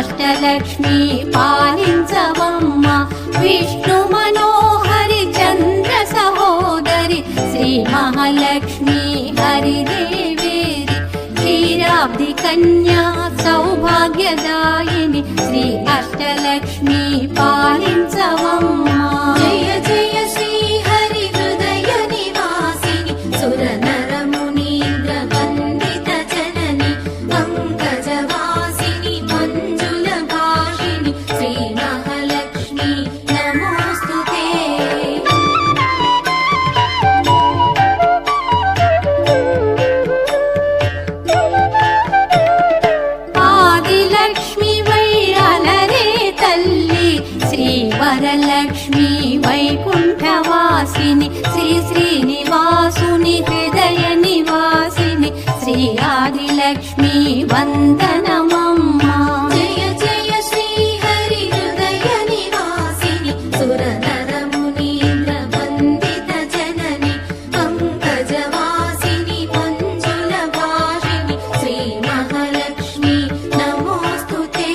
అష్టలక్ష్మి పాలించవమ్మ విష్ణు మనోహరి చంద్ర సహోదరి శ్రీ మహాలక్ష్మి హరిదేవేరి క్షీరాబ్ది కన్యా సౌభాగ్యదాయిని శ్రీ అష్టలక్ష్మి పాలించవమ్మ జయ జయ శ్రీ హరి హృదయ నివాసిని సుర నర మునీంద్ర వందిత జనని పంకజవాసిని మంజుల భాషిని శ్రీ మహాలక్ష్మి నమోస్తుతే ఆదిలక్ష్మి వైరలరే తల్లి శ్రీ వరలక్ష్మి వైకుంఠవాసిని శ్రీ శ్రీనివాసుని హృదయ నివాసిని శ్రీ ఆదిలక్ష్మి వందనమమ్మ జయ జయ శ్రీ హరి హృదయ నివాసిని సుర నర మునీంద్ర వందిత జనని పంకజవాసిని మంజుల భాషిని శ్రీ మహాలక్ష్మి నమోస్తుతే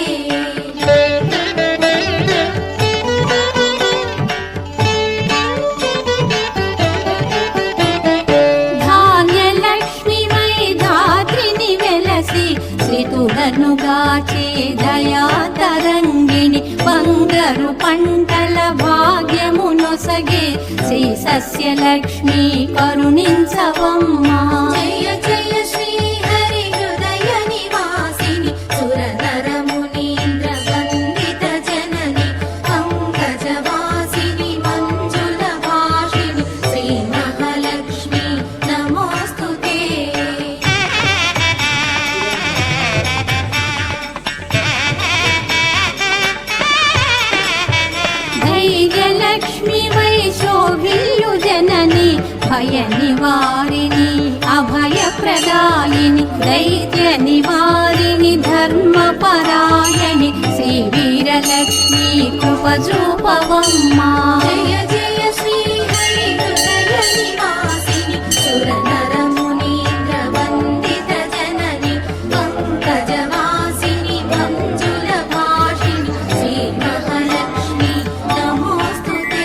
ధాన్యలక్ష్మి వై ధాత్రిని వెలసి శ్రీతుడనుగాచే దయా తరంగిణి బంగారు పంటల భాగ్యమునొసగే శ్రీ సస్యలక్ష్మి కరుణించవమ్మ జయ జయ శ్రీ హరి హృదయ నివాసిని సుర నర మునీంద్ర వందిత జనని పంకజవాసిని మంజుల భాషిని శ్రీ మహాలక్ష్మి నమోస్తుతే ధైర్యలక్ష్మి వై శోభిల్లు జనని భయ నివారిణి అభయ ప్రదాయిని దైత్య నివారిణి ధర్మపరాయణి శ్రీ వీరలక్ష్మి కృపజూపవమ్మ జయ జయ శ్రీ హరి హృదయ నివాసిని సుర నర మునీంద్ర వందిత జనని పంకజవాసిని మంజుల భాషిని శ్రీ మహాలక్ష్మి నమోస్తుతే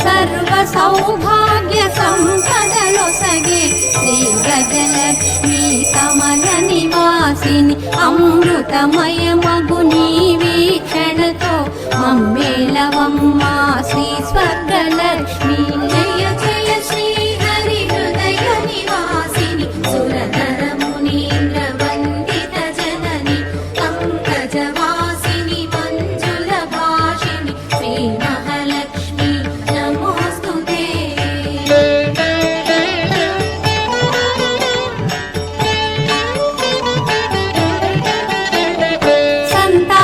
సర్వ సౌభాగ్య సంపదలొసగే శ్రీ గజలక్ష్మి కమల నివాసిని అమృతమయ మగు నీ వీక్షణతో మమ్మేలవమ్మ శ్రీ స్వర్గలక్ష్మి జయ జయ శ్రీ హరి హృదయ నివాసిని సుర నర మునీంద్ర వందిత జనని పంకజవాసిని మంజుల భాషిని శ్రీ మహాలక్ష్మి నమోస్తుతే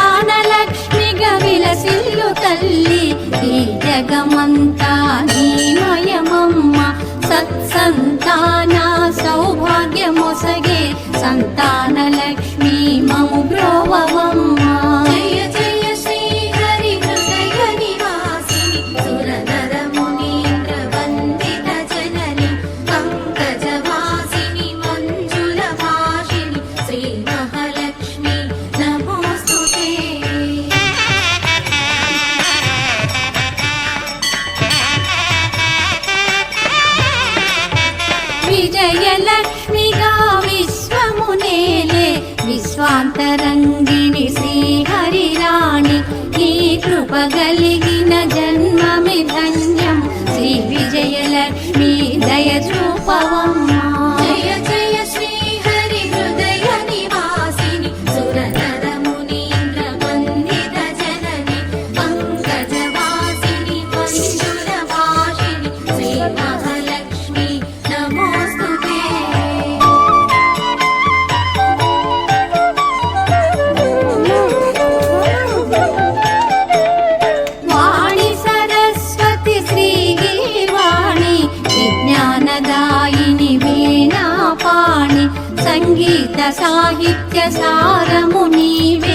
సంతానలక్ష్మిగా విలసిల్లు తల్లి ఈ జగమంతా నీమయమమ్మ సత్సంతాన సౌభాగ్యమొసగే సంతానలక్ష్మి మము బ్రోవవమ్మ జయ జయ శ్రీ హరి హృదయ నివాసిని సుర నర మునీంద్ర వందిత జనని పంకజవాసిని మంజుల భాషిని శ్రీ మహాలక్ష్మి నమోస్తుతే విజయలక్ష్మిగా విశ్వమునేలే విశ్వాంతరంగిణి శ్రీహరిరాణి నీ కృప కలిగిన జన్మమి ధన్యం శ్రీ విజయలక్ష్మి దయచూపవమ్మ జయ జయ శ్రీ హరి హృదయ నివాసిని సుర నర మునీంద్ర వందిత జనని పంకజవాసిని మంజుల భాషిని శ్రీ మహాలక్ష్మి నమోస్తుతే వాణి సరస్వతి శ్రీగిరివాణి విజ్ఞానదాయిని వీణాపాణి సంగీత సాహిత్య సారము నీవే